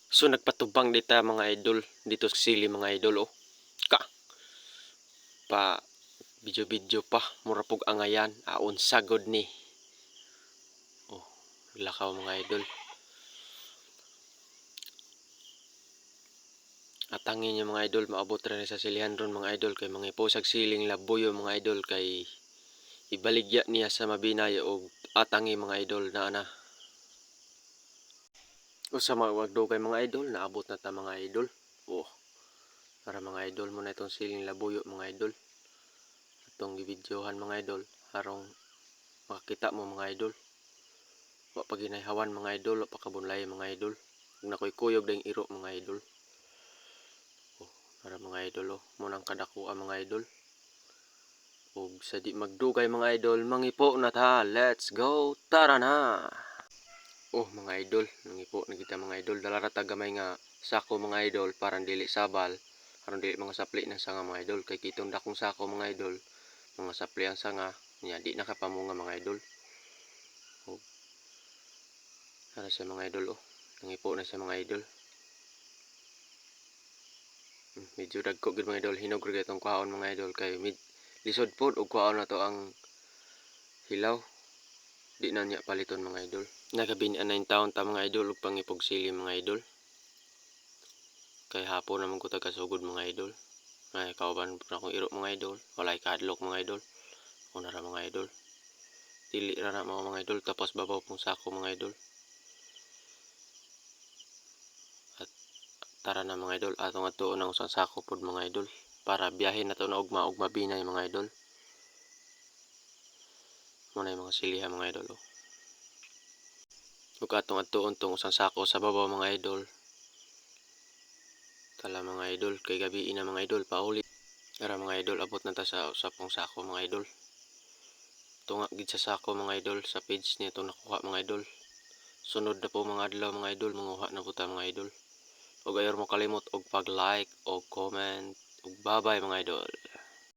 So nagpatubang dita mga idol dito sa sili mga idol oh. Ka pa video pa mura pug angayan aon sagod ni. Oh, lakaw mga idol. Atangin niyo mga idol maabot ra sa silihan ron mga idol kay mga ipusag siling labuyo mga idol kay ibaligya niya sa mabinay og atangi mga idol na ana. Usa magdugay mga idol naabot na ta mga idol. Oh, para mga idol mo na itong siling labuyo mga idol. Itong gibidyohan mga idol harong makakita mo mga idol. Wa pa ginayhawan mga idol, wa pa kabunlay mga idol. Ug nakoy kuyog ding iro mga idol. Oh, para mga idol oh, mo nang kadakuha mga idol. Ug sa di magdugay mga idol, mangipo na ta. Let's go. Tara na. Oh mga idol, nangipo na kita mga idol. Dala ra ta gamay nga sako mga idol para dili sabal. Aron dili mga sapli ng sanga mga idol. Kay kitong dakong sako mga idol, mga sapli ang sanga, nya di nakapamunga mga idol. Oh, para sa mga idol oh. Nangipo na sa mga idol. Medyo dagko gid mga idol, hinog ra itong kwaon mga idol kay lisod pod og kwaon na to ang hilaw. Di na niya paliton mga idol. Nagabin-an na taon ta mga idol ug pangipog sili mga idol. Kay hapon naman ko tagasugod mga idol. Ay kauban po akong iro mga idol. Walay kadlok mga idol. Una ra mga idol. Dili ra na mga idol tapos babaw pong sako mga idol. At tara na mga idol, atong atuon ang usang sako pod mga idol para biyahe na to na ugma ug mabinay mga idol. Muna yung mga silihan mga idol oh. Ug atong atuon tong usang sako sa babaw mga idol. Tala mga idol, kay gabi na mga idol pauli. Tara mga idol, abot na ta sa usapong sako mga idol. Tunga gid sa sako mga idol sa page nito nakuha mga idol. Sunod na po mga adlaw mga idol, manguha na po ta mga idol. Ug ayaw mo kalimot og pag-like og comment ug bye-bye mga idol.